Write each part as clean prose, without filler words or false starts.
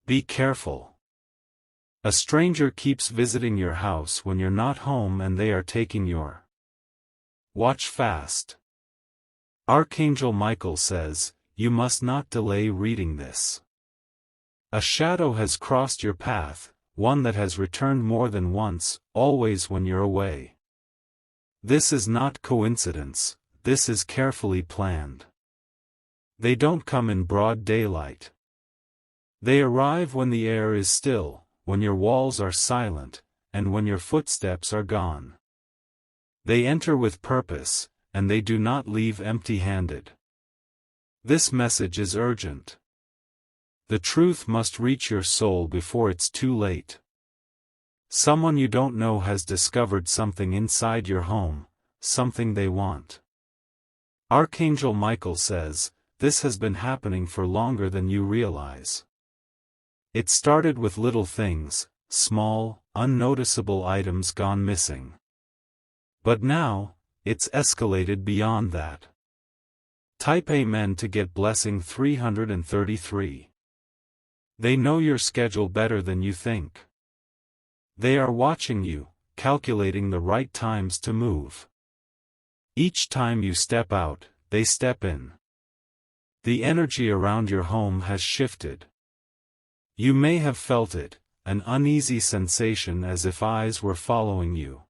Be careful. A stranger keeps visiting your house when you're not home and they are taking your watch fast. Archangel Michael says, you must not delay reading this. A shadow has crossed your path, one that has returned more than once, always when you're away. This is not coincidence, this is carefully planned. They don't come in broad daylight. They arrive when the air is still, when your walls are silent, and when your footsteps are gone. They enter with purpose, and they do not leave empty-handed. This message is urgent. The truth must reach your soul before it's too late. Someone you don't know has discovered something inside your home, something they want. Archangel Michael says, this has been happening for longer than you realize. It started with little things, small, unnoticeable items gone missing. But now, it's escalated beyond that. Type Amen to get blessing 333. They know your schedule better than you think. They are watching you, calculating the right times to move. Each time you step out, they step in. The energy around your home has shifted. You may have felt it, an uneasy sensation as if eyes were following you.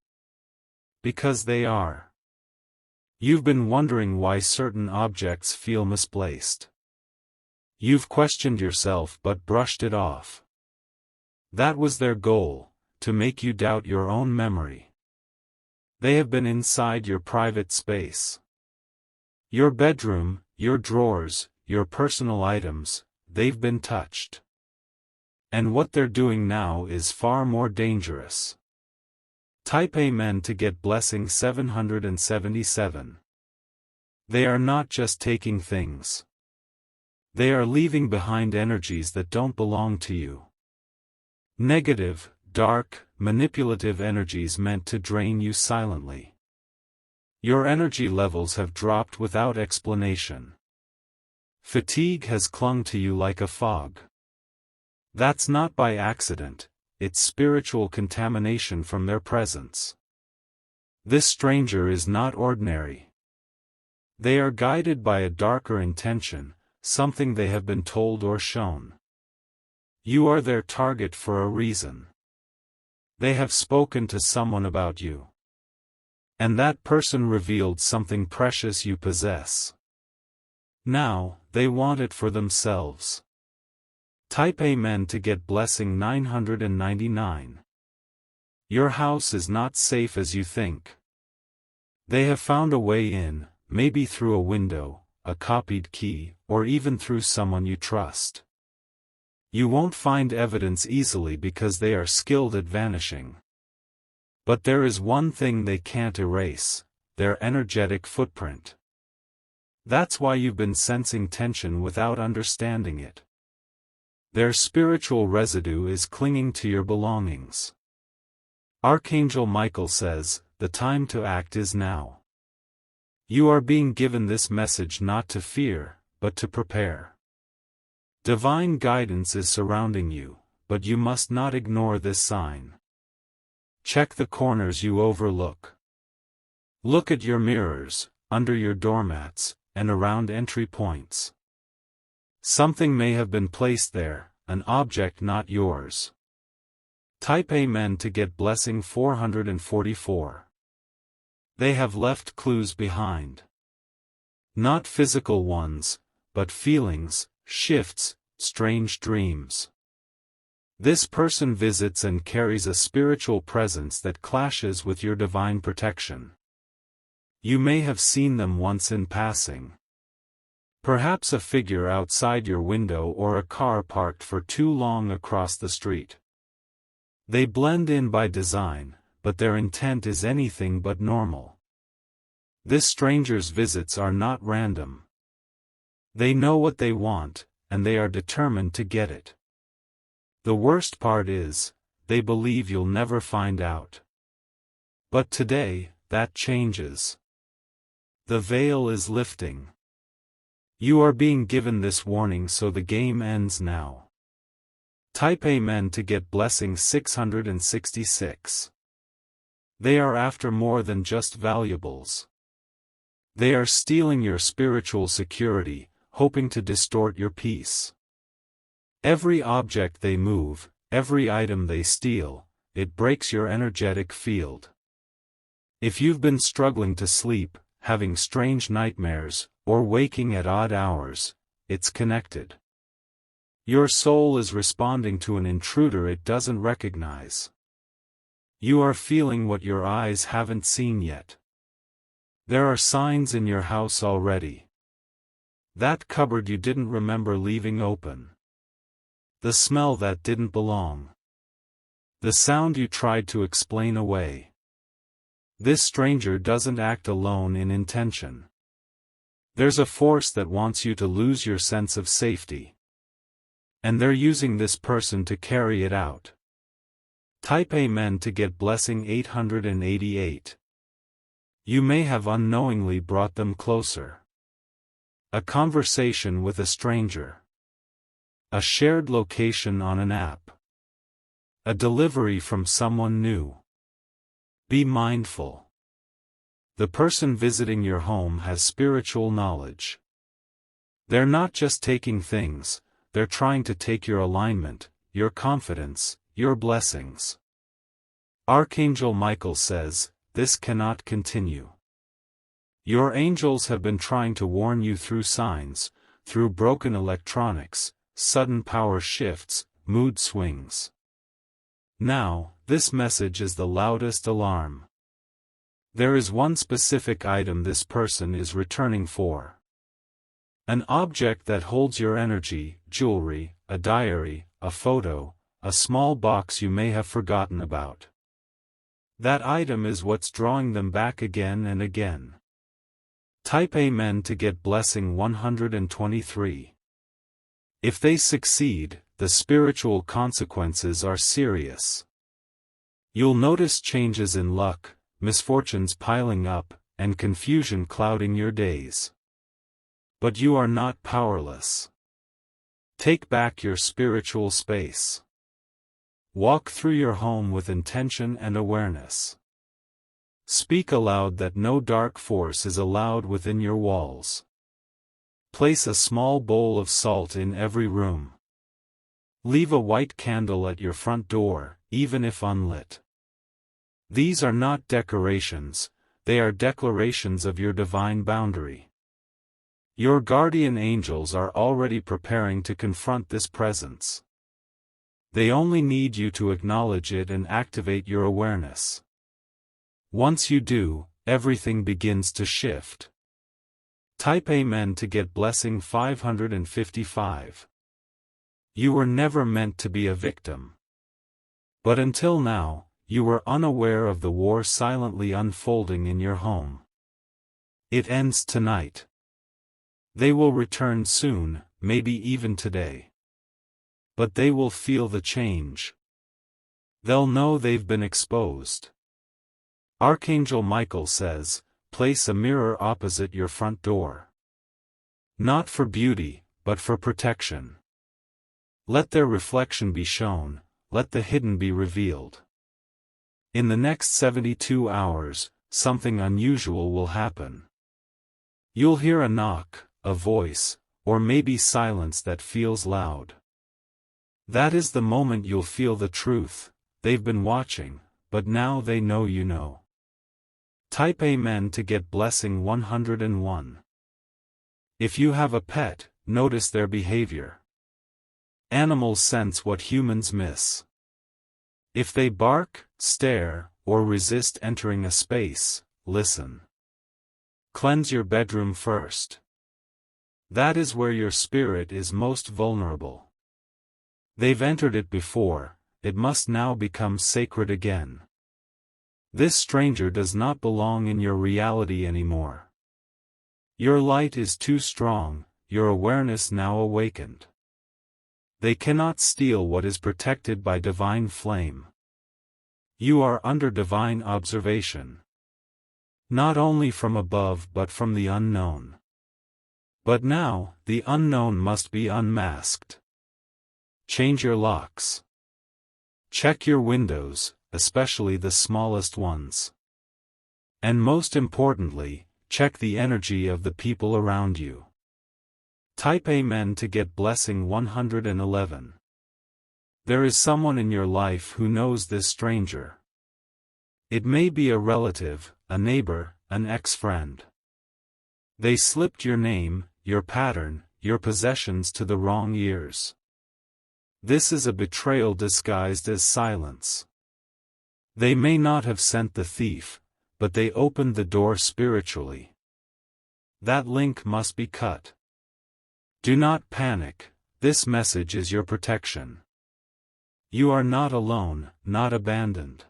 Because they are. You've been wondering why certain objects feel misplaced. You've questioned yourself but brushed it off. That was their goal, to make you doubt your own memory. They have been inside your private space. Your bedroom, your drawers, your personal items, they've been touched. And what they're doing now is far more dangerous. Type Amen to get blessing 777. They are not just taking things. They are leaving behind energies that don't belong to you. Negative, dark, manipulative energies meant to drain you silently. Your energy levels have dropped without explanation. Fatigue has clung to you like a fog. That's not by accident, it's spiritual contamination from their presence. This stranger is not ordinary. They are guided by a darker intention, something they have been told or shown. You are their target for a reason. They have spoken to someone about you. And that person revealed something precious you possess. Now, they want it for themselves. Type Amen to get blessing 999. Your house is not safe as you think. They have found a way in, maybe through a window, a copied key, or even through someone you trust. You won't find evidence easily because they are skilled at vanishing. But there is one thing they can't erase: their energetic footprint. That's why you've been sensing tension without understanding it. Their spiritual residue is clinging to your belongings. Archangel Michael says, the time to act is now. You are being given this message not to fear, but to prepare. Divine guidance is surrounding you, but you must not ignore this sign. Check the corners you overlook. Look at your mirrors, under your doormats, and around entry points. Something may have been placed there, an object not yours. Type Amen to get blessing 444. They have left clues behind. Not physical ones, but feelings, shifts, strange dreams. This person visits and carries a spiritual presence that clashes with your divine protection. You may have seen them once in passing. Perhaps a figure outside your window or a car parked for too long across the street. They blend in by design, but their intent is anything but normal. This stranger's visits are not random. They know what they want, and they are determined to get it. The worst part is, they believe you'll never find out. But today, that changes. The veil is lifting. You are being given this warning so the game ends now. Type Amen to get blessing 666. They are after more than just valuables. They are stealing your spiritual security, hoping to distort your peace. Every object they move, every item they steal, it breaks your energetic field. If you've been struggling to sleep, having strange nightmares, or waking at odd hours, it's connected. Your soul is responding to an intruder it doesn't recognize. You are feeling what your eyes haven't seen yet. There are signs in your house already. That cupboard you didn't remember leaving open. The smell that didn't belong. The sound you tried to explain away. This stranger doesn't act alone in intention. There's a force that wants you to lose your sense of safety. And they're using this person to carry it out. Type Amen to get blessing 888. You may have unknowingly brought them closer. A conversation with a stranger. A shared location on an app. A delivery from someone new. Be mindful. The person visiting your home has spiritual knowledge. They're not just taking things, they're trying to take your alignment, your confidence, your blessings. Archangel Michael says, this cannot continue. Your angels have been trying to warn you through signs, through broken electronics, sudden power shifts, mood swings. Now, this message is the loudest alarm. There is one specific item this person is returning for. An object that holds your energy, jewelry, a diary, a photo, a small box you may have forgotten about. That item is what's drawing them back again and again. Type Amen to get blessing 123. If they succeed, the spiritual consequences are serious. You'll notice changes in luck, misfortunes piling up, and confusion clouding your days. But you are not powerless. Take back your spiritual space. Walk through your home with intention and awareness. Speak aloud that no dark force is allowed within your walls. Place a small bowl of salt in every room. Leave a white candle at your front door, even if unlit. These are not decorations, they are declarations of your divine boundary. Your guardian angels are already preparing to confront this presence. They only need you to acknowledge it and activate your awareness. Once you do, everything begins to shift. Type Amen to get blessing 555. You were never meant to be a victim. But until now, you were unaware of the war silently unfolding in your home. It ends tonight. They will return soon, maybe even today. But they will feel the change. They'll know they've been exposed. Archangel Michael says, place a mirror opposite your front door. Not for beauty, but for protection. Let their reflection be shown, let the hidden be revealed. In the next 72 hours, something unusual will happen. You'll hear a knock, a voice, or maybe silence that feels loud. That is the moment you'll feel the truth. They've been watching, but now they know you know. Type Amen to get blessing 101. If you have a pet, notice their behavior. Animals sense what humans miss. If they bark, stare, or resist entering a space, listen. Cleanse your bedroom first. That is where your spirit is most vulnerable. They've entered it before, it must now become sacred again. This stranger does not belong in your reality anymore. Your light is too strong, your awareness now awakened. They cannot steal what is protected by divine flame. You are under divine observation. Not only from above but from the unknown. But now, the unknown must be unmasked. Change your locks. Check your windows, especially the smallest ones. And most importantly, check the energy of the people around you. Type Amen to get blessing 111. There is someone in your life who knows this stranger. It may be a relative, a neighbor, an ex-friend. They slipped your name, your pattern, your possessions to the wrong ears. This is a betrayal disguised as silence. They may not have sent the thief, but they opened the door spiritually. That link must be cut. Do not panic, this message is your protection. You are not alone, not abandoned.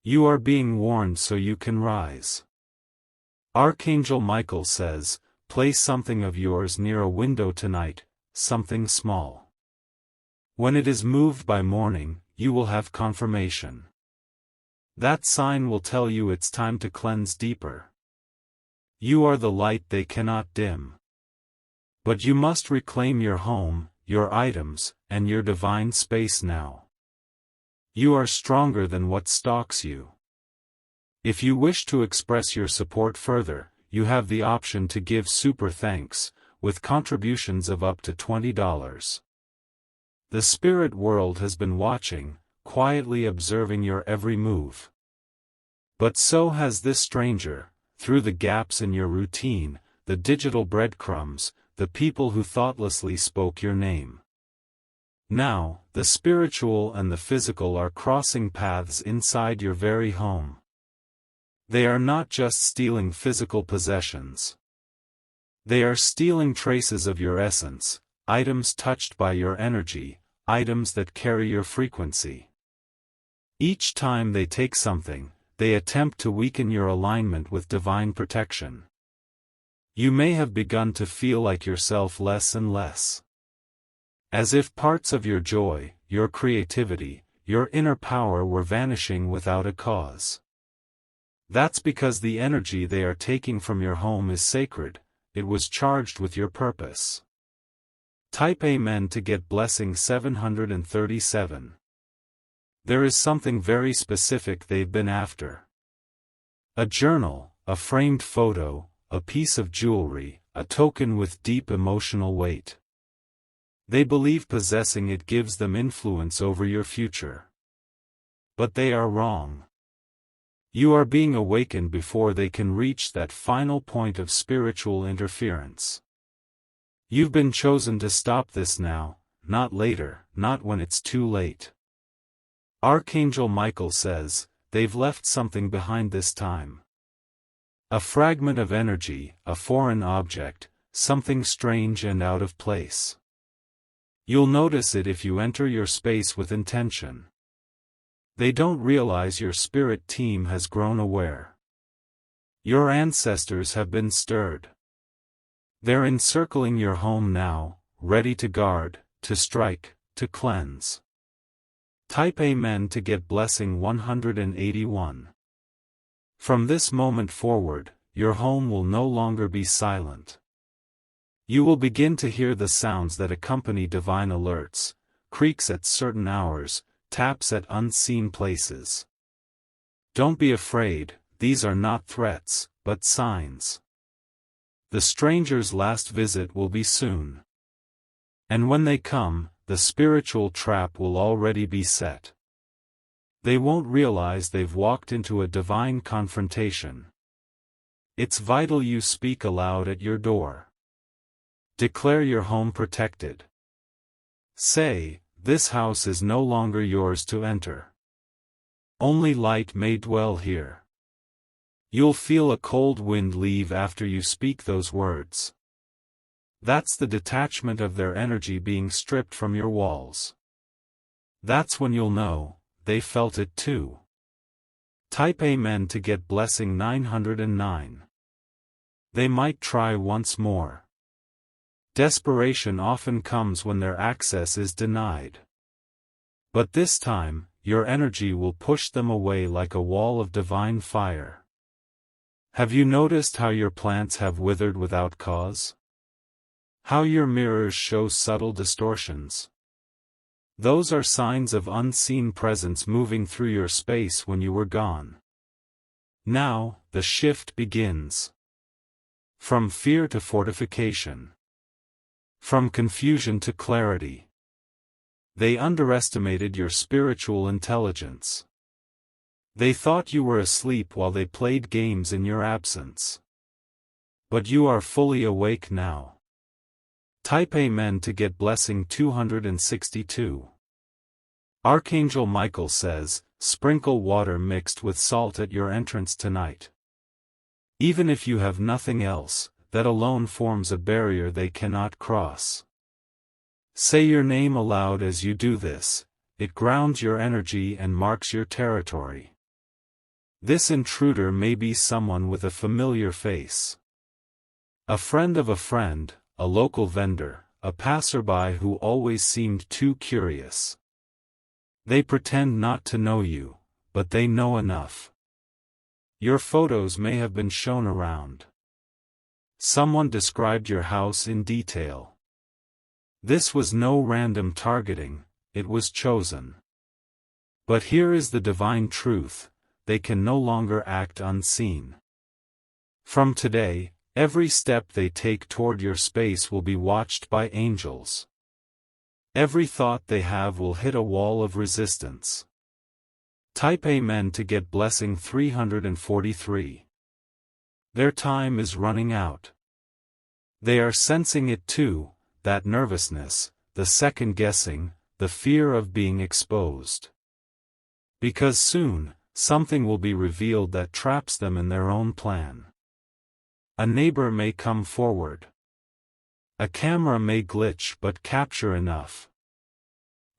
You are being warned so you can rise. Archangel Michael says, place something of yours near a window tonight, something small. When it is moved by morning, you will have confirmation. That sign will tell you it's time to cleanse deeper. You are the light they cannot dim. But you must reclaim your home, your items, and your divine space now. You are stronger than what stalks you. If you wish to express your support further, you have the option to give super thanks, with contributions of up to $20. The spirit world has been watching, quietly observing your every move. But so has this stranger, through the gaps in your routine, the digital breadcrumbs, the people who thoughtlessly spoke your name. Now, the spiritual and the physical are crossing paths inside your very home. They are not just stealing physical possessions. They are stealing traces of your essence, items touched by your energy, items that carry your frequency. Each time they take something, they attempt to weaken your alignment with divine protection. You may have begun to feel like yourself less and less. As if parts of your joy, your creativity, your inner power were vanishing without a cause. That's because the energy they are taking from your home is sacred, it was charged with your purpose. Type Amen to get blessing 737. There is something very specific they've been after. A journal, a framed photo, a piece of jewelry, a token with deep emotional weight. They believe possessing it gives them influence over your future. But they are wrong. You are being awakened before they can reach that final point of spiritual interference. You've been chosen to stop this now, not later, not when it's too late. Archangel Michael says, they've left something behind this time. A fragment of energy, a foreign object, something strange and out of place. You'll notice it if you enter your space with intention. They don't realize your spirit team has grown aware. Your ancestors have been stirred. They're encircling your home now, ready to guard, to strike, to cleanse. Type Amen to get blessing 181. From this moment forward, your home will no longer be silent. You will begin to hear the sounds that accompany divine alerts, creaks at certain hours, taps at unseen places. Don't be afraid, these are not threats, but signs. The stranger's last visit will be soon. And when they come, the spiritual trap will already be set. They won't realize they've walked into a divine confrontation. It's vital you speak aloud at your door. Declare your home protected. Say, this house is no longer yours to enter. Only light may dwell here. You'll feel a cold wind leave after you speak those words. That's the detachment of their energy being stripped from your walls. That's when you'll know, they felt it too. Type Amen to get blessing 909. They might try once more. Desperation often comes when their access is denied. But this time, your energy will push them away like a wall of divine fire. Have you noticed how your plants have withered without cause? How your mirrors show subtle distortions? Those are signs of unseen presence moving through your space when you were gone. Now, the shift begins. From fear to fortification. From confusion to clarity. They underestimated your spiritual intelligence. They thought you were asleep while they played games in your absence. But you are fully awake now. Type Amen to get blessing 262. Archangel Michael says, sprinkle water mixed with salt at your entrance tonight. Even if you have nothing else, that alone forms a barrier they cannot cross. Say your name aloud as you do this, it grounds your energy and marks your territory. This intruder may be someone with a familiar face. A friend of a friend, a local vendor, a passerby who always seemed too curious. They pretend not to know you, but they know enough. Your photos may have been shown around. Someone described your house in detail. This was no random targeting, it was chosen. But here is the divine truth, they can no longer act unseen. From today, every step they take toward your space will be watched by angels. Every thought they have will hit a wall of resistance. Type Amen to get blessing 343. Their time is running out. They are sensing it too, that nervousness, the second guessing, the fear of being exposed. Because soon, something will be revealed that traps them in their own plan. A neighbor may come forward. A camera may glitch but capture enough.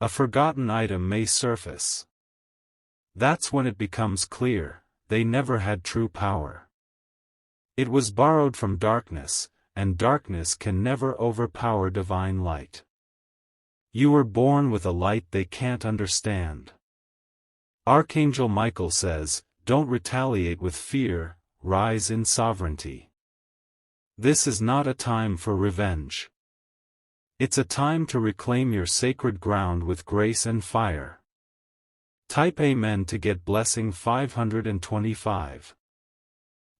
A forgotten item may surface. That's when it becomes clear, they never had true power. It was borrowed from darkness, and darkness can never overpower divine light. You were born with a light they can't understand. Archangel Michael says, don't retaliate with fear, rise in sovereignty. This is not a time for revenge. It's a time to reclaim your sacred ground with grace and fire. Type Amen to get blessing 525.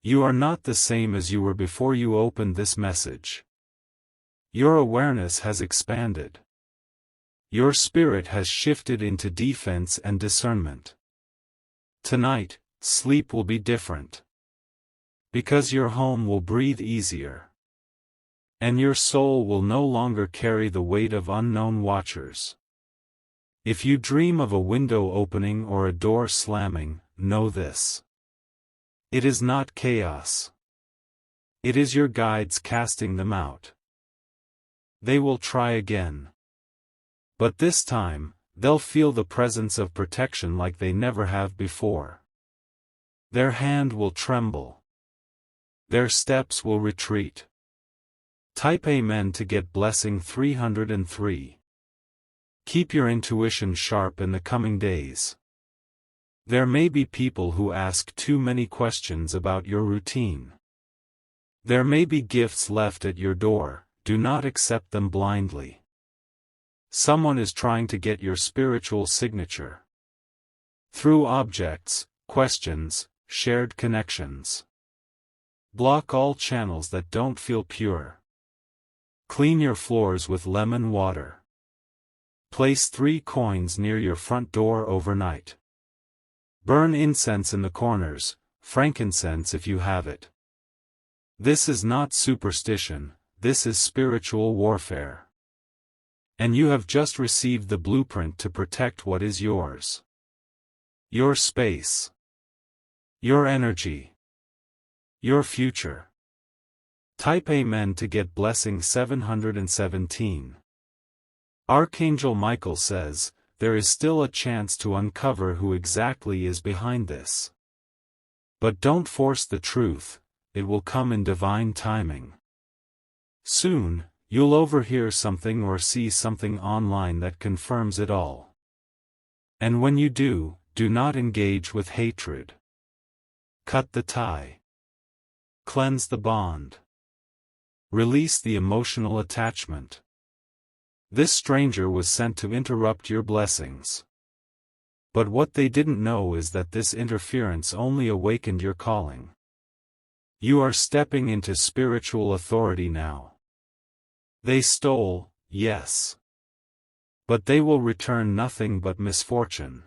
You are not the same as you were before you opened this message. Your awareness has expanded. Your spirit has shifted into defense and discernment. Tonight, sleep will be different. Because your home will breathe easier. And your soul will no longer carry the weight of unknown watchers. If you dream of a window opening or a door slamming, know this. It is not chaos. It is your guides casting them out. They will try again. But this time, they'll feel the presence of protection like they never have before. Their hand will tremble. Their steps will retreat. Type Amen to get blessing 303. Keep your intuition sharp in the coming days. There may be people who ask too many questions about your routine. There may be gifts left at your door, do not accept them blindly. Someone is trying to get your spiritual signature. Through objects, questions, shared connections. Block all channels that don't feel pure. Clean your floors with lemon water. Place 3 coins near your front door overnight. Burn incense in the corners, frankincense if you have it. This is not superstition, this is spiritual warfare. And you have just received the blueprint to protect what is yours. Your space. Your energy. Your future. Type Amen to get blessing 717. Archangel Michael says, there is still a chance to uncover who exactly is behind this. But don't force the truth, it will come in divine timing. Soon, you'll overhear something or see something online that confirms it all. And when you do, do not engage with hatred. Cut the tie. Cleanse the bond. Release the emotional attachment. This stranger was sent to interrupt your blessings. But what they didn't know is that this interference only awakened your calling. You are stepping into spiritual authority now. They stole, yes. But they will return nothing but misfortune.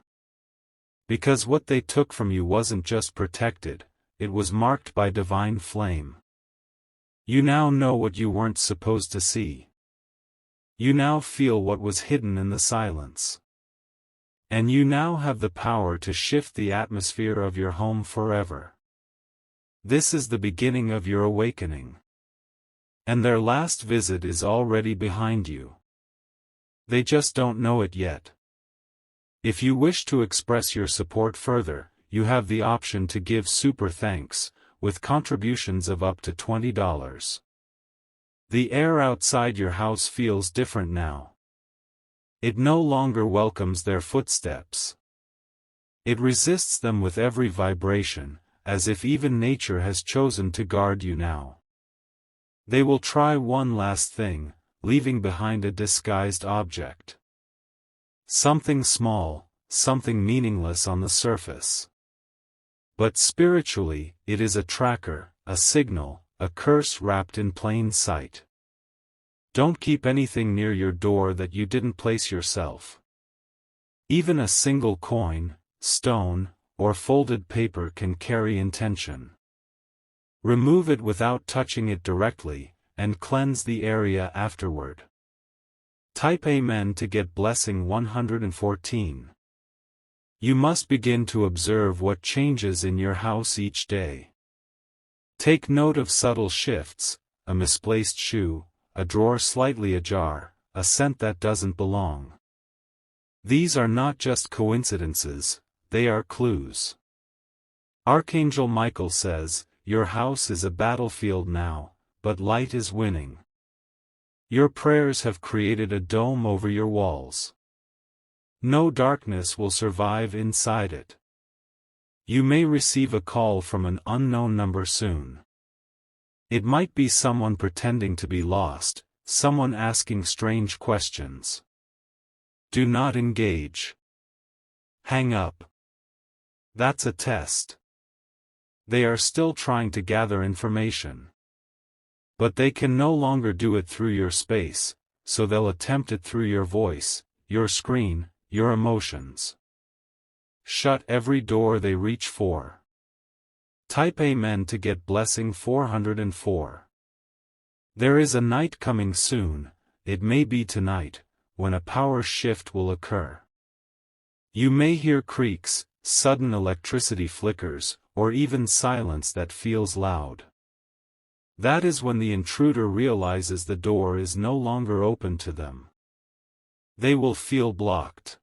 Because what they took from you wasn't just protected, it was marked by divine flame. You now know what you weren't supposed to see. You now feel what was hidden in the silence. And you now have the power to shift the atmosphere of your home forever. This is the beginning of your awakening. And their last visit is already behind you. They just don't know it yet. If you wish to express your support further, you have the option to give super thanks, with contributions of up to $20. The air outside your house feels different now. It no longer welcomes their footsteps. It resists them with every vibration, as if even nature has chosen to guard you now. They will try one last thing, leaving behind a disguised object. Something small, something meaningless on the surface. But spiritually, it is a tracker, a signal, a curse wrapped in plain sight. Don't keep anything near your door that you didn't place yourself. Even a single coin, stone, or folded paper can carry intention. Remove it without touching it directly, and cleanse the area afterward. Type Amen to get blessing 114. You must begin to observe what changes in your house each day. Take note of subtle shifts, a misplaced shoe, a drawer slightly ajar, a scent that doesn't belong. These are not just coincidences, they are clues. Archangel Michael says, your house is a battlefield now, but light is winning. Your prayers have created a dome over your walls. No darkness will survive inside it. You may receive a call from an unknown number soon. It might be someone pretending to be lost, someone asking strange questions. Do not engage. Hang up. That's a test. They are still trying to gather information. But they can no longer do it through your space, so they'll attempt it through your voice, your screen, your emotions. Shut every door they reach for. Type Amen to get blessing 404. There is a night coming soon, it may be tonight, when a power shift will occur. You may hear creaks, sudden electricity flickers, or even silence that feels loud. That is when the intruder realizes the door is no longer open to them. They will feel blocked.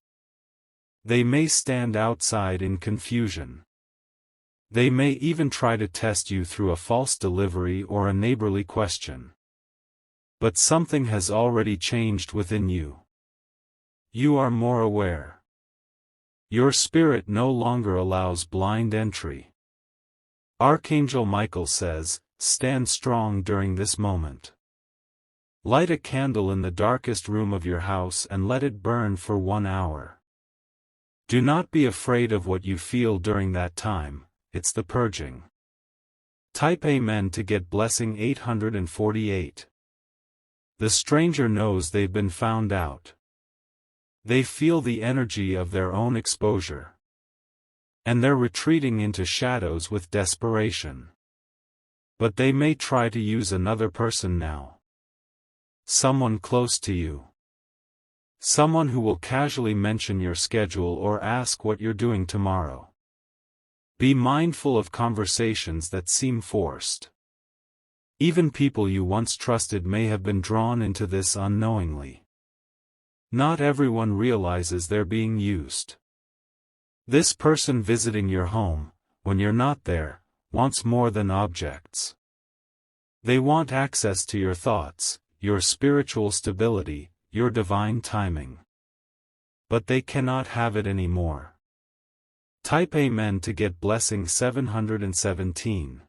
They may stand outside in confusion. They may even try to test you through a false delivery or a neighborly question. But something has already changed within you. You are more aware. Your spirit no longer allows blind entry. Archangel Michael says, stand strong during this moment. Light a candle in the darkest room of your house and let it burn for 1 hour. Do not be afraid of what you feel during that time, it's the purging. Type Amen to get blessing 848. The stranger knows they've been found out. They feel the energy of their own exposure. And they're retreating into shadows with desperation. But they may try to use another person now. Someone close to you. Someone who will casually mention your schedule or ask what you're doing tomorrow. Be mindful of conversations that seem forced. Even people you once trusted may have been drawn into this unknowingly. Not everyone realizes they're being used. This person visiting your home, when you're not there, wants more than objects. They want access to your thoughts, your spiritual stability, your divine timing. But they cannot have it anymore. Type Amen to get blessing 717.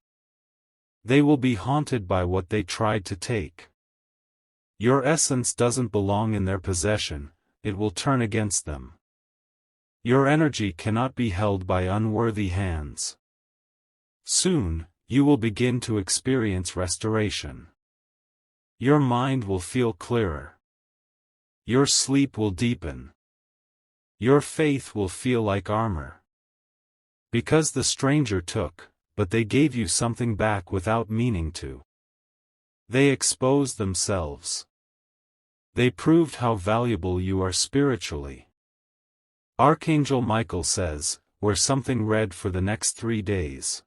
They will be haunted by what they tried to take. Your essence doesn't belong in their possession, it will turn against them. Your energy cannot be held by unworthy hands. Soon, you will begin to experience restoration. Your mind will feel clearer. Your sleep will deepen. Your faith will feel like armor. Because the stranger took, but they gave you something back without meaning to. They exposed themselves. They proved how valuable you are spiritually. Archangel Michael says, wear something red for the next 3 days.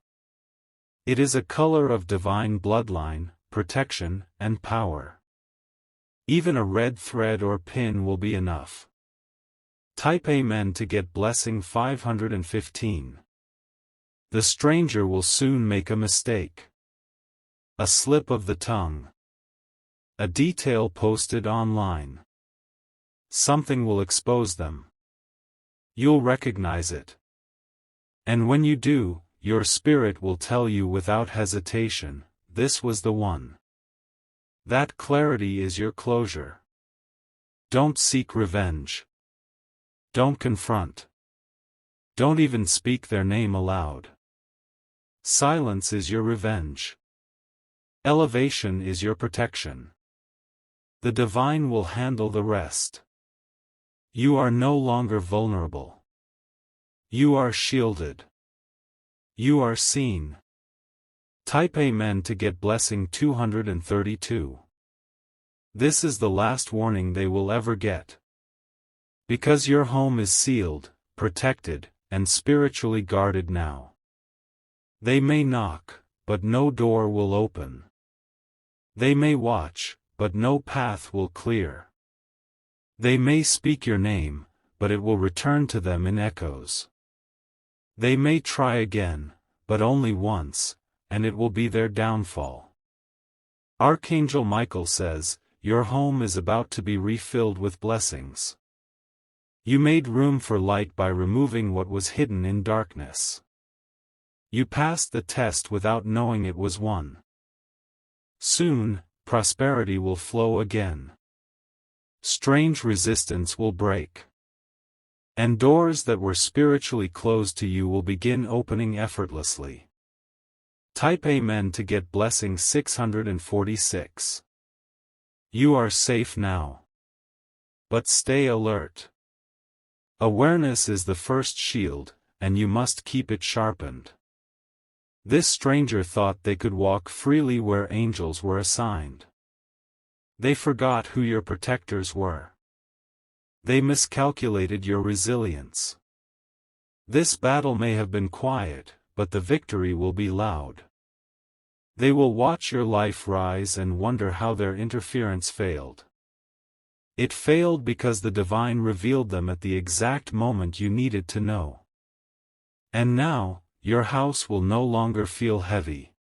It is a color of divine bloodline, protection, and power. Even a red thread or pin will be enough. Type Amen to get blessing 515. The stranger will soon make a mistake. A slip of the tongue. A detail posted online. Something will expose them. You'll recognize it. And when you do, your spirit will tell you without hesitation, this was the one. That clarity is your closure. Don't seek revenge. Don't confront. Don't even speak their name aloud. Silence is your revenge. Elevation is your protection. The divine will handle the rest. You are no longer vulnerable. You are shielded. You are seen. Type Amen to get blessing 232. This is the last warning they will ever get. Because your home is sealed, protected, and spiritually guarded now. They may knock, but no door will open. They may watch, but no path will clear. They may speak your name, but it will return to them in echoes. They may try again, but only once, and it will be their downfall. Archangel Michael says, your home is about to be refilled with blessings. You made room for light by removing what was hidden in darkness. You passed the test without knowing it was won. Soon, prosperity will flow again. Strange resistance will break. And doors that were spiritually closed to you will begin opening effortlessly. Type Amen to get blessing 646. You are safe now. But stay alert. Awareness is the first shield, and you must keep it sharpened. This stranger thought they could walk freely where angels were assigned. They forgot who your protectors were. They miscalculated your resilience. This battle may have been quiet, but the victory will be loud. They will watch your life rise and wonder how their interference failed. It failed because the divine revealed them at the exact moment you needed to know. And now, your house will no longer feel heavy.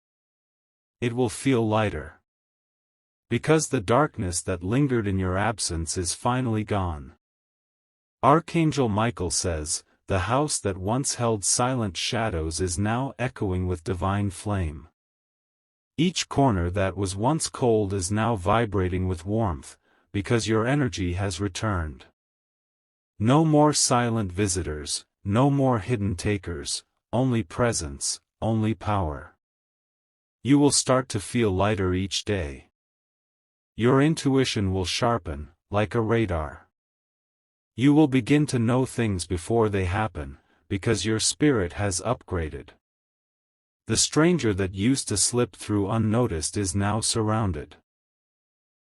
It will feel lighter. Because the darkness that lingered in your absence is finally gone. Archangel Michael says, the house that once held silent shadows is now echoing with divine flame. Each corner that was once cold is now vibrating with warmth, because your energy has returned. No more silent visitors, no more hidden takers, only presence, only power. You will start to feel lighter each day. Your intuition will sharpen, like a radar. You will begin to know things before they happen, because your spirit has upgraded. The stranger that used to slip through unnoticed is now surrounded.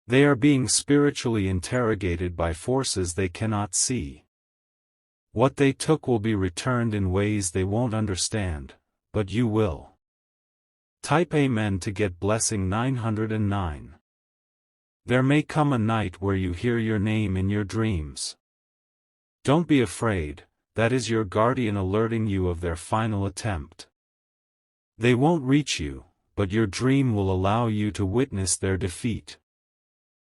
They are being spiritually interrogated by forces they cannot see. What they took will be returned in ways they won't understand, but you will. Type Amen to get blessing 909. There may come a night where you hear your name in your dreams. Don't be afraid, that is your guardian alerting you of their final attempt. They won't reach you, but your dream will allow you to witness their defeat.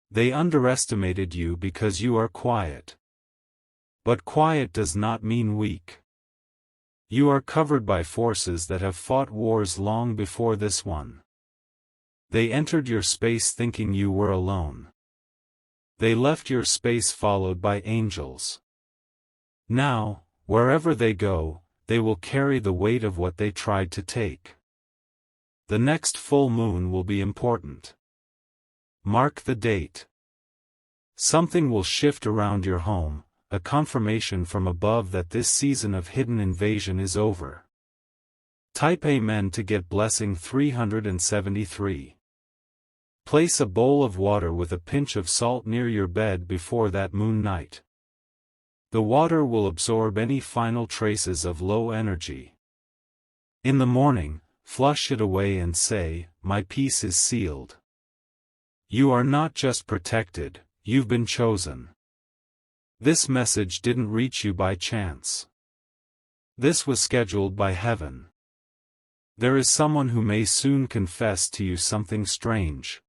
They underestimated you because you are quiet. But quiet does not mean weak. You are covered by forces that have fought wars long before this one. They entered your space thinking you were alone. They left your space followed by angels. Now, wherever they go, they will carry the weight of what they tried to take. The next full moon will be important. Mark the date. Something will shift around your home, a confirmation from above that this season of hidden invasion is over. Type Amen to get blessing 373. Place a bowl of water with a pinch of salt near your bed before that moon night. The water will absorb any final traces of low energy. In the morning, flush it away and say, "My peace is sealed." You are not just protected, you've been chosen. This message didn't reach you by chance. This was scheduled by heaven. There is someone who may soon confess to you something strange.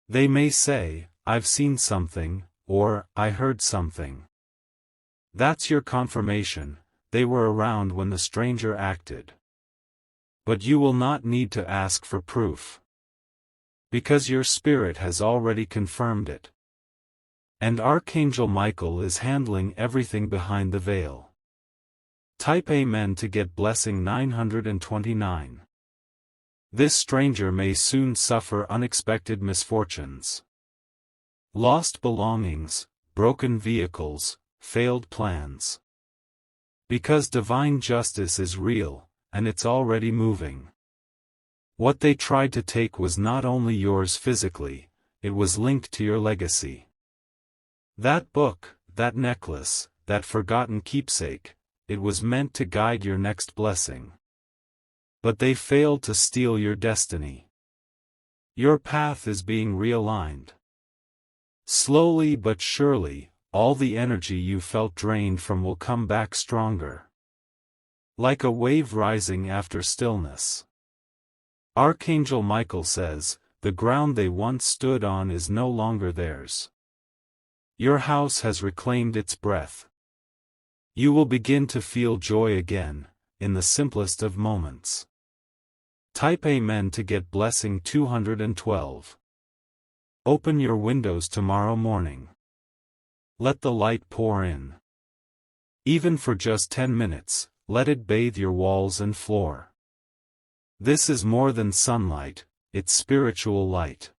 They may say, "I've seen something," or "I heard something." That's your confirmation, they were around when the stranger acted. But you will not need to ask for proof. Because your spirit has already confirmed it. And Archangel Michael is handling everything behind the veil. Type Amen to get blessing 929. This stranger may soon suffer unexpected misfortunes. Lost belongings, broken vehicles, failed plans. Because divine justice is real, and it's already moving. What they tried to take was not only yours physically, it was linked to your legacy. That book, that necklace, that forgotten keepsake, it was meant to guide your next blessing. But they failed to steal your destiny. Your path is being realigned. Slowly but surely, all the energy you felt drained from will come back stronger. Like a wave rising after stillness. Archangel Michael says, the ground they once stood on is no longer theirs. Your house has reclaimed its breath. You will begin to feel joy again, in the simplest of moments. Type Amen to get blessing 212. Open your windows tomorrow morning. Let the light pour in. Even for just 10 minutes, let it bathe your walls and floor. This is more than sunlight, it's spiritual light.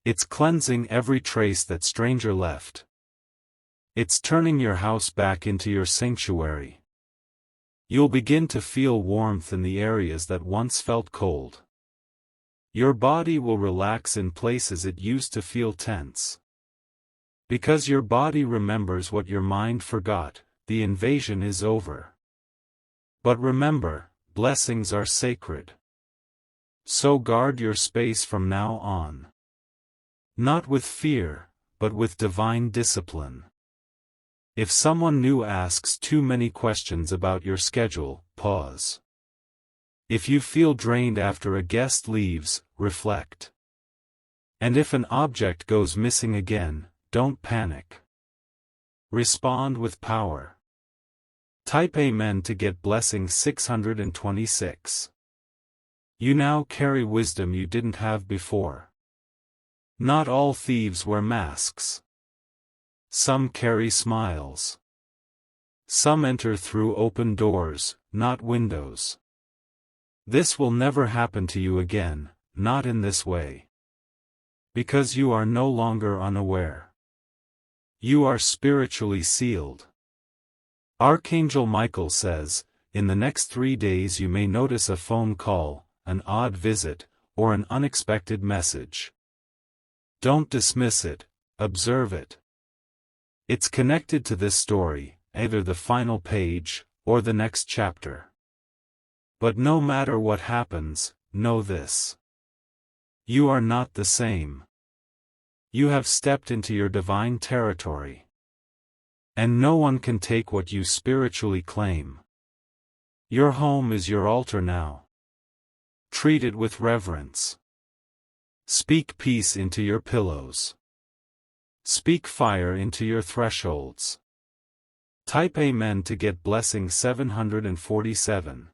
It's cleansing every trace that stranger left. It's turning your house back into your sanctuary. You'll begin to feel warmth in the areas that once felt cold. Your body will relax in places it used to feel tense. Because your body remembers what your mind forgot, the invasion is over. But remember, blessings are sacred. So guard your space from now on. Not with fear, but with divine discipline. If someone new asks too many questions about your schedule, pause. If you feel drained after a guest leaves, reflect. And if an object goes missing again, don't panic. Respond with power. Type Amen to get blessing 626. You now carry wisdom you didn't have before. Not all thieves wear masks. Some carry smiles. Some enter through open doors, not windows. This will never happen to you again, not in this way. Because you are no longer unaware. You are spiritually sealed. Archangel Michael says, in the next 3 days you may notice a phone call, an odd visit, or an unexpected message. Don't dismiss it, observe it. It's connected to this story, either the final page, or the next chapter. But no matter what happens, know this. You are not the same. You have stepped into your divine territory. And no one can take what you spiritually claim. Your home is your altar now. Treat it with reverence. Speak peace into your pillows. Speak fire into your thresholds. Type Amen to get blessing 747.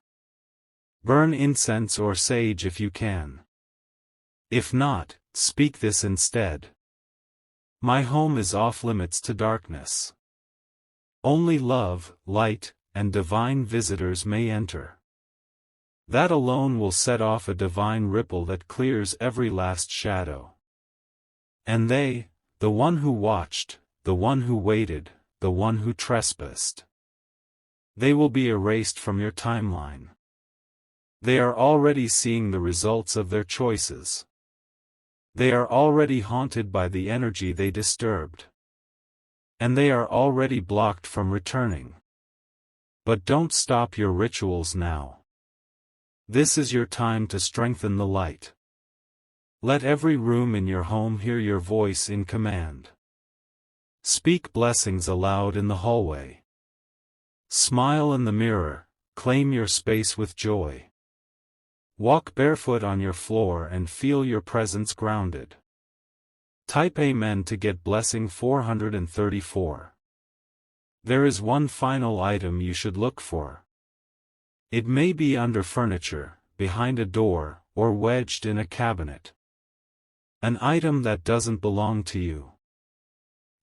Burn incense or sage if you can. If not, speak this instead. My home is off limits to darkness. Only love, light, and divine visitors may enter. That alone will set off a divine ripple that clears every last shadow. And they, the one who watched, the one who waited, the one who trespassed, they will be erased from your timeline. They are already seeing the results of their choices. They are already haunted by the energy they disturbed. And they are already blocked from returning. But don't stop your rituals now. This is your time to strengthen the light. Let every room in your home hear your voice in command. Speak blessings aloud in the hallway. Smile in the mirror, claim your space with joy. Walk barefoot on your floor and feel your presence grounded. Type Amen to get blessing 434. There is one final item you should look for. It may be under furniture, behind a door, or wedged in a cabinet. An item that doesn't belong to you.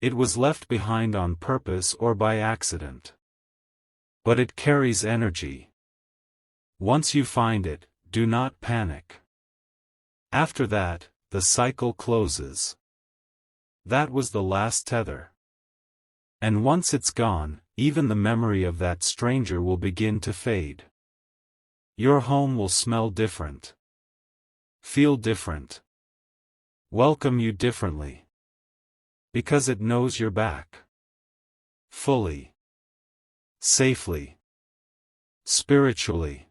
It was left behind on purpose or by accident. But it carries energy. Once you find it, do not panic. After that, the cycle closes. That was the last tether. And once it's gone, even the memory of that stranger will begin to fade. Your home will smell different. Feel different. Welcome you differently. Because it knows you're back. Fully. Safely. Spiritually.